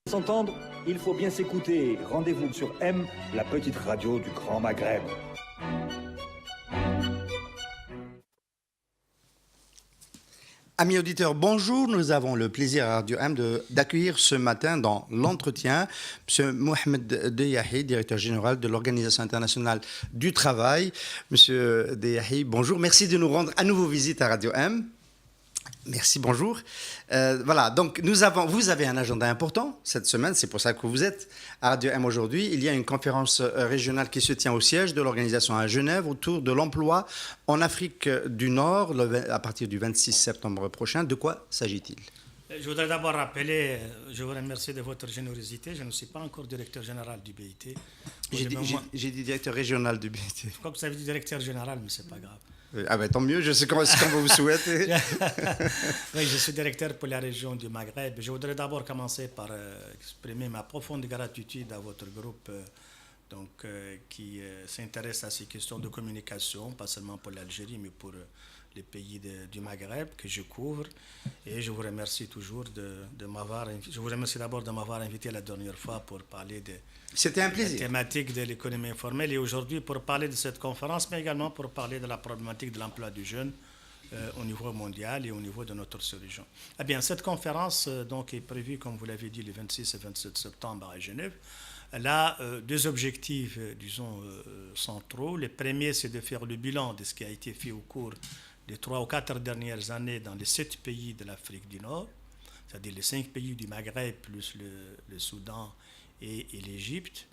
S'entendre, il faut bien s'écouter. Rendez-vous sur M, la petite radio du Grand Maghreb. Amis auditeurs, bonjour. Nous avons le plaisir à Radio M d'accueillir ce matin dans l'entretien M. Mohamed Deyahi, directeur général de l'Organisation internationale du travail. Monsieur Deyahi, bonjour. Merci de nous rendre à nouveau visite à Radio M. Merci, bonjour. Voilà, donc vous avez un agenda important cette semaine, c'est pour ça que vous êtes à Radio M aujourd'hui. Il y a une conférence régionale qui se tient au siège de l'organisation à Genève autour de l'emploi en Afrique du Nord à partir du 26 septembre prochain. De quoi s'agit-il ? Je voudrais d'abord rappeler, je vous remercie de votre générosité. Je ne suis pas encore directeur général du BIT. J'ai dit directeur régional du BIT. Je crois que vous avez dit directeur général, mais ce n'est pas grave. Ah ben tant mieux, je sais comment vous souhaitez. Oui, je suis directeur pour la région du Maghreb. Je voudrais d'abord commencer par exprimer ma profonde gratitude à votre groupe qui s'intéresse à ces questions de communication, pas seulement pour l'Algérie, mais pour les pays du Maghreb que je couvre. Et je vous remercie toujours de m'avoir invité. Je vous remercie d'abord de m'avoir invité la dernière fois pour parler C'était un plaisir. La thématique de l'économie informelle et aujourd'hui pour parler de cette conférence, mais également pour parler de la problématique de l'emploi du jeune au niveau mondial et au niveau de notre région. Eh bien, cette conférence est prévue, comme vous l'avez dit, les 26 et 27 septembre à Genève. Elle a deux objectifs, centraux. Le premier, c'est de faire le bilan de ce qui a été fait au cours des 3 ou 4 dernières années dans les 7 pays de l'Afrique du Nord, c'est-à-dire les 5 pays du Maghreb plus le Soudan et l'Égypte.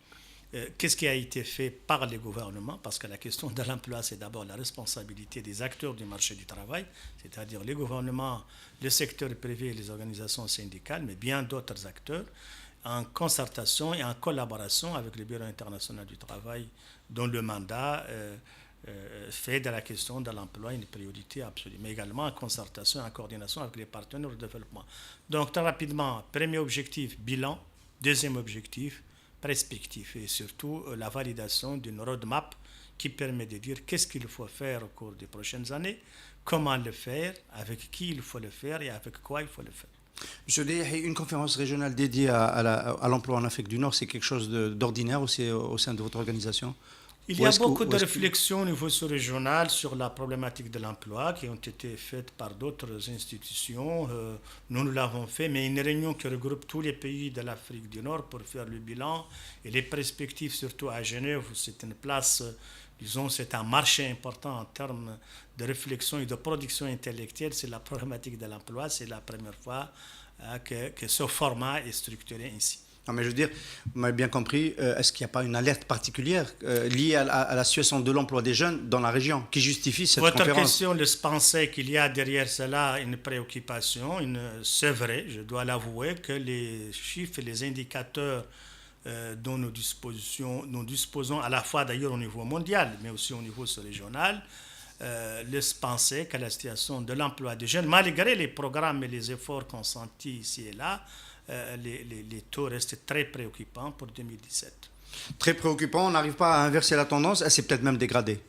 Qu'est-ce qui a été fait par les gouvernements? Parce que la question de l'emploi, c'est d'abord la responsabilité des acteurs du marché du travail, c'est-à-dire les gouvernements, le secteur privé et les organisations syndicales, mais bien d'autres acteurs, en concertation et en collaboration avec le Bureau international du travail, dont le mandat fait de la question de l'emploi une priorité absolue, mais également en concertation et en coordination avec les partenaires de développement. Donc, très rapidement, premier objectif, bilan. Deuxième objectif, perspective et surtout la validation d'une roadmap qui permet de dire qu'est-ce qu'il faut faire au cours des prochaines années, comment le faire, avec qui il faut le faire et avec quoi il faut le faire. Monsieur Deyahi, une conférence régionale dédiée à l'emploi en Afrique du Nord, c'est quelque chose d'ordinaire aussi au sein de votre organisation ? Il y a beaucoup de réflexions au niveau sous-régional sur la problématique de l'emploi qui ont été faites par d'autres institutions. Nous l'avons fait, mais une réunion qui regroupe tous les pays de l'Afrique du Nord pour faire le bilan et les perspectives, surtout à Genève, c'est une place, c'est un marché important en termes de réflexion et de production intellectuelle. C'est la problématique de l'emploi. C'est la première fois que ce format est structuré ainsi. Non, mais je veux dire, vous m'avez bien compris, est-ce qu'il n'y a pas une alerte particulière liée à la situation de l'emploi des jeunes dans la région qui justifie cette conférence? Votre question laisse penser qu'il y a derrière cela une préoccupation. C'est vrai, je dois l'avouer, que les chiffres et les indicateurs dont nous disposons à la fois d'ailleurs au niveau mondial, mais aussi au niveau régional, laisse penser que la situation de l'emploi des jeunes, malgré les programmes et les efforts consentis ici et là, les taux restent très préoccupants pour 2017. Très préoccupant, on n'arrive pas à inverser la tendance, elle s'est peut-être même dégradée.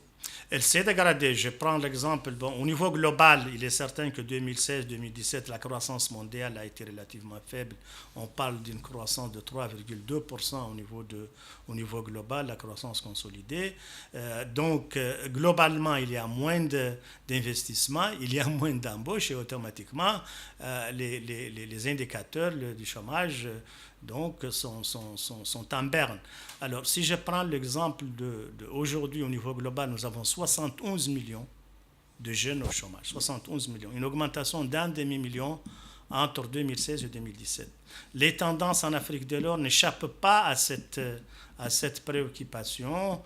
Elle s'est dégradée. Je prends l'exemple, au niveau global, il est certain que 2016-2017, la croissance mondiale a été relativement faible. On parle d'une croissance de 3,2% au niveau global, la croissance consolidée. Globalement, il y a moins d'investissements, il y a moins d'embauches et automatiquement, les indicateurs du chômage sont en berne. Alors, si je prends l'exemple aujourd'hui au niveau global, nous avons 71 millions de jeunes au chômage. 71 millions, une augmentation d'1 demi-million entre 2016 et 2017. Les tendances en Afrique de l'Or n'échappent pas à cette préoccupation.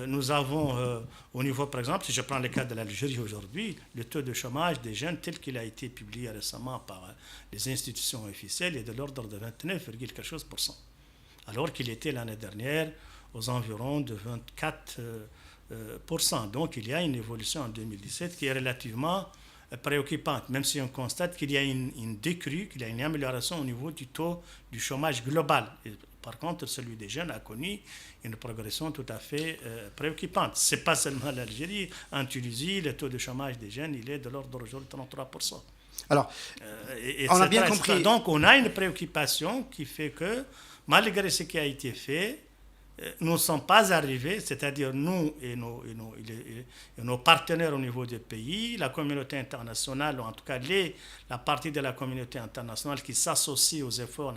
Nous avons, au niveau, par exemple, si je prends le cas de l'Algérie aujourd'hui, le taux de chômage des jeunes tel qu'il a été publié récemment par les institutions officielles est de l'ordre de 29, quelque chose %. Alors qu'il était l'année dernière aux environs de 24%. Donc il y a une évolution en 2017 qui est relativement préoccupante, même si on constate qu'il y a une décrue, qu'il y a une amélioration au niveau du taux du chômage global. Et par contre, celui des jeunes a connu une progression tout à fait préoccupante. Ce n'est pas seulement l'Algérie. En Tunisie, le taux de chômage des jeunes il est de l'ordre aujourd'hui de 33%. Alors, etc., on a bien etc. compris. Donc, on a une préoccupation qui fait que, malgré ce qui a été fait, nous ne sommes pas arrivés, c'est-à-dire nous et nos partenaires au niveau des pays, la communauté internationale, ou en tout cas la partie de la communauté internationale qui s'associe aux efforts